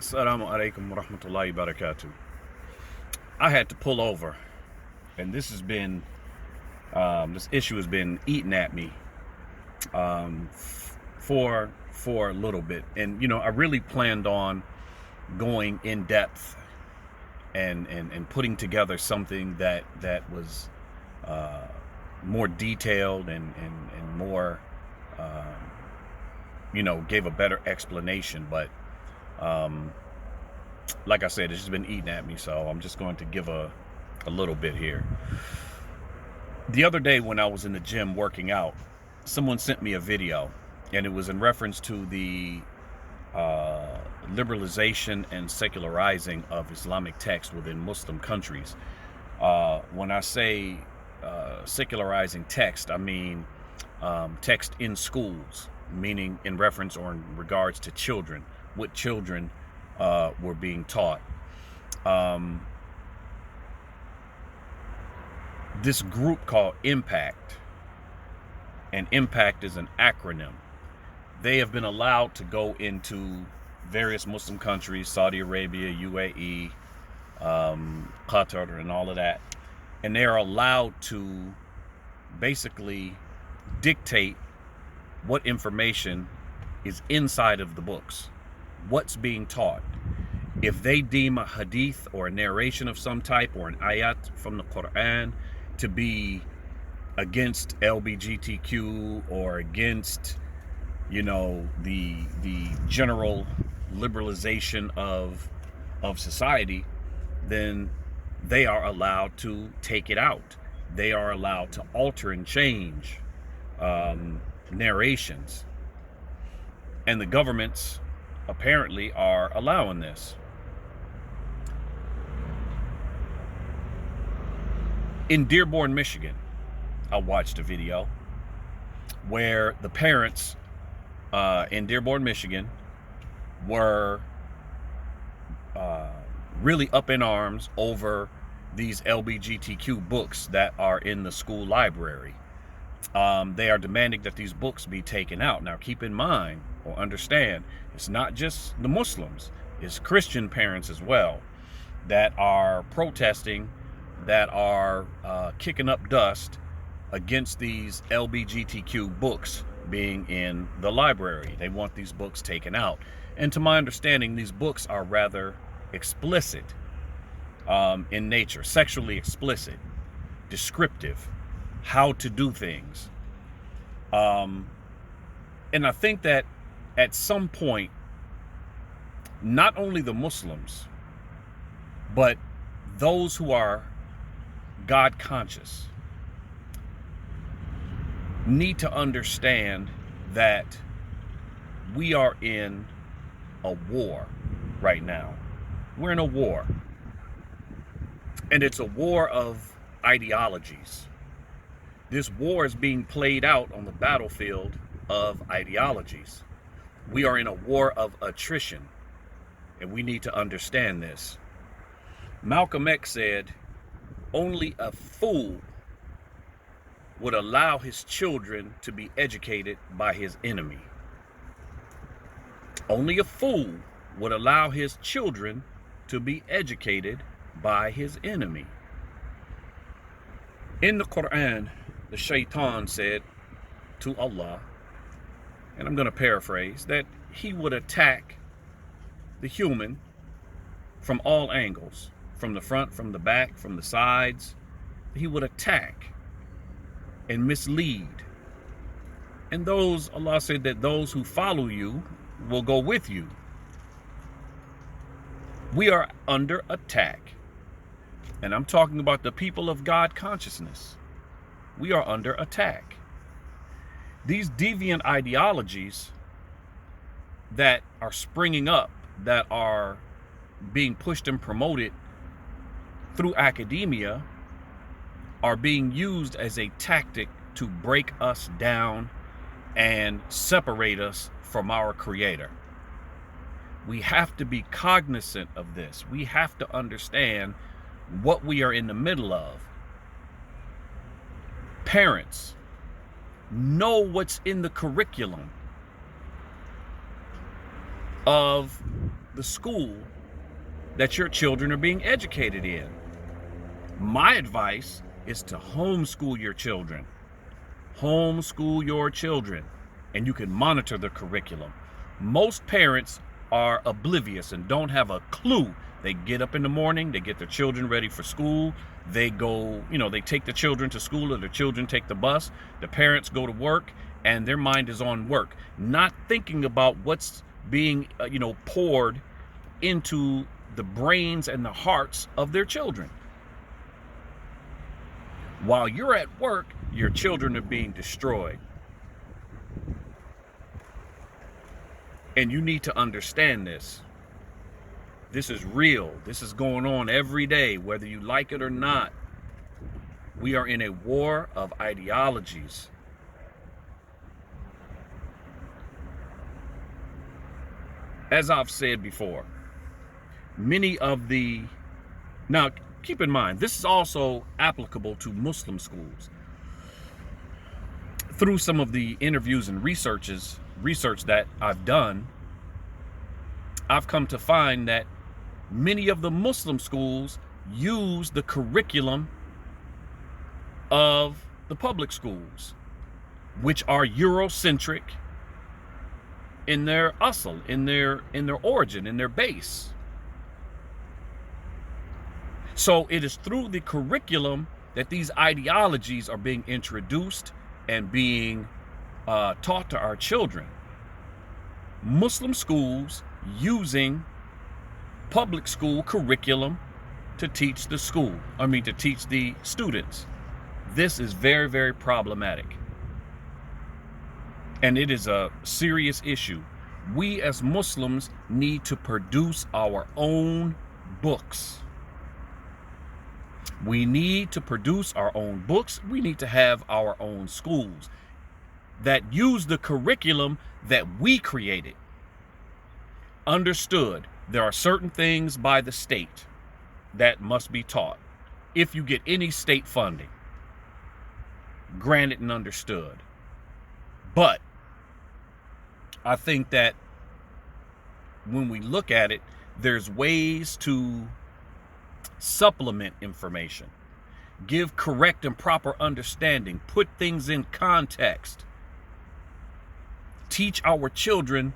Assalamu alaikum wa rahmatullahi wa barakatuh. I had to pull over, and this issue has been eating at me for a little bit. And I really planned on going in depth and putting together something that was more detailed and more gave a better explanation, but like I said, it's just been eating at me, so I'm just going to give a little bit here. The other day when I was in the gym working out, someone sent me a video, and it was in reference to the liberalization and secularizing of Islamic texts within Muslim countries. When I say secularizing text, I mean text in schools, meaning in reference or in regards to children, what children were being taught. This group called Impact, and Impact is an acronym. They have been allowed to go into various Muslim countries, Saudi Arabia, UAE, Qatar, and all of that, and they are allowed to basically dictate what information is inside of the books, what's being taught. If they deem a hadith or a narration of some type or an ayat from the Quran to be against LGBTQ or against, the general liberalization of society, then they are allowed to take it out. They are allowed to alter and change narrations. And the governments apparently are allowing this. In Dearborn, Michigan, I watched a video where the parents in Dearborn, Michigan were really up in arms over these LGBTQ books that are in the school library. They are demanding that these books be taken out. Now, keep in mind or understand, it's not just the Muslims, it's Christian parents as well that are protesting, that are kicking up dust against these LGBTQ books being in the library. They want these books taken out. And to my understanding, these books are rather explicit in nature, sexually explicit, descriptive, how to do things. And I think that at some point, not only the Muslims, but those who are God conscious need to understand that we are in a war right now. We're in a war. And it's a war of ideologies. This war is being played out on the battlefield of ideologies. We are in a war of attrition, and we need to understand this. Malcolm X said, only a fool would allow his children to be educated by his enemy. Only a fool would allow his children to be educated by his enemy. In the Quran, the shaitan said to Allah, and I'm going to paraphrase, that he would attack the human from all angles, from the front, from the back, from the sides. He would attack and mislead. And Allah said that those who follow you will go with you. We are under attack. And I'm talking about the people of God consciousness. We are under attack. These deviant ideologies that are springing up, that are being pushed and promoted through academia, are being used as a tactic to break us down and separate us from our Creator. We have to be cognizant of this. We have to understand what we are in the middle of. Parents, know what's in the curriculum of the school that your children are being educated in. My advice is to homeschool your children. Homeschool your children, and you can monitor the curriculum. Most parents are oblivious and don't have a clue. They get up in the morning, they get their children ready for school, they go, they take the children to school, or the children take the bus, the parents go to work, and their mind is on work, not thinking about what's being, poured into the brains and the hearts of their children. While you're at work, your children are being destroyed. And you need to understand this. This is real. This is going on every day, whether you like it or not. We are in a war of ideologies. As I've said before, now keep in mind, this is also applicable to Muslim schools. Through some of the interviews and research that I've done, I've come to find that many of the Muslim schools use the curriculum of the public schools, which are Eurocentric in their asl, in their origin, in their base. So it is through the curriculum that these ideologies are being introduced and being taught to our children. Muslim schools using public school curriculum to teach the students. This is very, very problematic. And it is a serious issue. We as Muslims need to produce our own books. We need to produce our own books. We need to have our own schools that use the curriculum that we created. Understood, there are certain things by the state that must be taught if you get any state funding. Granted and understood. But I think that when we look at it, there's ways to supplement information, give correct and proper understanding, put things in context, teach our children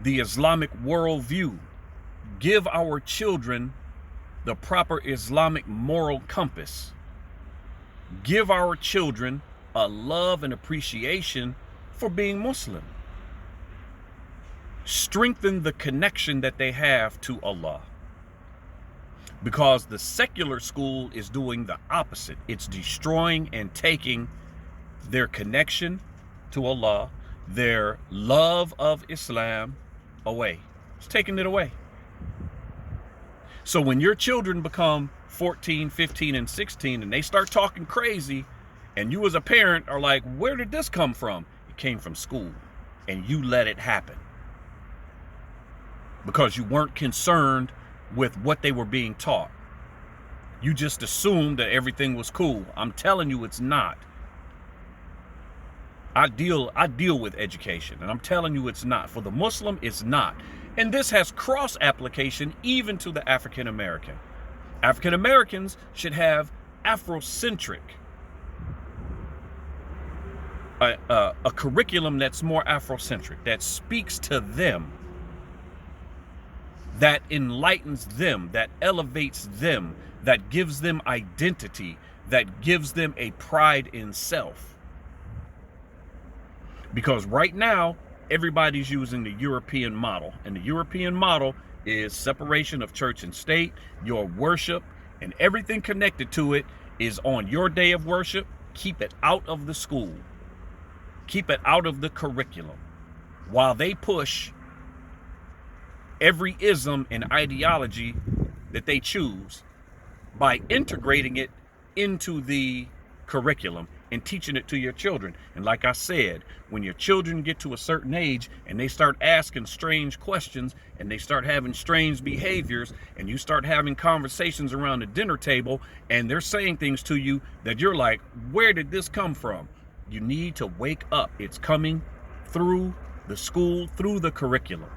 the Islamic worldview, give our children the proper Islamic moral compass, give our children a love and appreciation for being Muslim, strengthen the connection that they have to Allah. Because the secular school is doing the opposite. It's destroying and taking their connection to Allah, their love of Islam away. It's taking it away. So when your children become 14, 15, and 16 and they start talking crazy, and you as a parent are like, where did this come from? It came from school, and you let it happen because you weren't concerned with what they were being taught. You just assumed that everything was cool. I'm telling you, it's not. I deal with education, and I'm telling you it's not. For the Muslim, it's not. And this has cross application even to the African American. African Americans should have Afrocentric, a curriculum that's more Afrocentric, that speaks to them, that enlightens them, that elevates them, that gives them identity, that gives them a pride in self. Because right now, everybody's using the European model, and the European model is separation of church and state. Your worship and everything connected to it is on your day of worship. Keep it out of the school. Keep it out of the curriculum, while they push every ism and ideology that they choose by integrating it into the curriculum and teaching it to your children. And like I said, when your children get to a certain age and they start asking strange questions and they start having strange behaviors, and you start having conversations around the dinner table and they're saying things to you that you're like, where did this come from? You need to wake up. It's coming through the school, through the curriculum.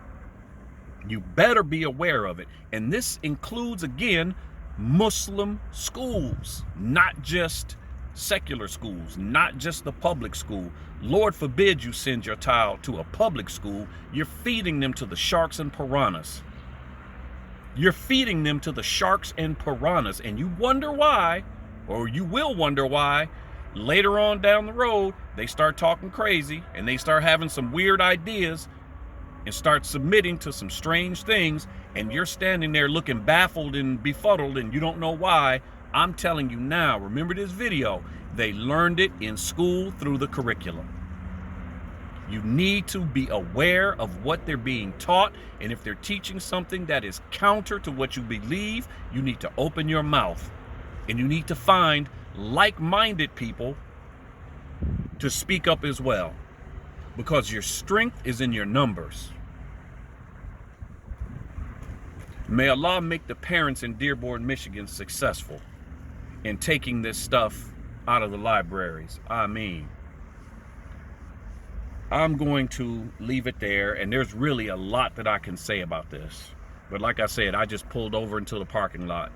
You better be aware of it. And this includes, again, Muslim schools, not just secular schools, not just the public school. Lord forbid you send your child to a public school. You're feeding them to the sharks and piranhas. You're feeding them to the sharks and piranhas. And you wonder why, or you will wonder why, later on down the road, they start talking crazy and they start having some weird ideas and start submitting to some strange things, and you're standing there looking baffled and befuddled and you don't know why. I'm telling you now, remember this video, they learned it in school through the curriculum. You need to be aware of what they're being taught, and if they're teaching something that is counter to what you believe, you need to open your mouth and you need to find like-minded people to speak up as well. Because your strength is in your numbers. May Allah make the parents in Dearborn, Michigan successful in taking this stuff out of the libraries. Ameen. I'm going to leave it there, and there's really a lot that I can say about this. But like I said, I just pulled over into the parking lot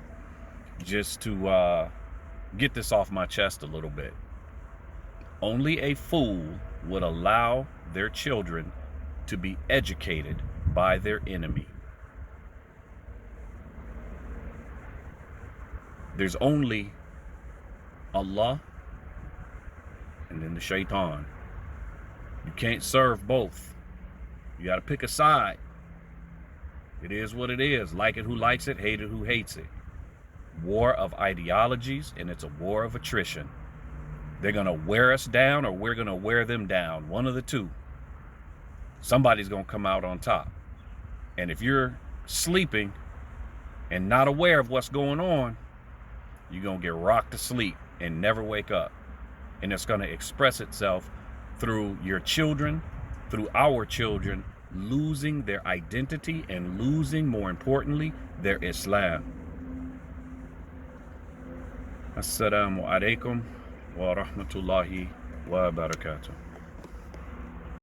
just to get this off my chest a little bit. Only a fool would allow their children to be educated by their enemy. There's only Allah and then the shaitan. You can't serve both. You got to pick a side. It is what it is. Like it who likes it, hate it who hates it. War of ideologies, and it's a war of attrition. They're going to wear us down, or we're going to wear them down. One of the two. Somebody's going to come out on top. And if you're sleeping and not aware of what's going on, you're going to get rocked to sleep and never wake up. And it's going to express itself through your children, through our children, losing their identity and losing, more importantly, their Islam. Assalamu alaikum wa rahmatullahi wa barakatuh.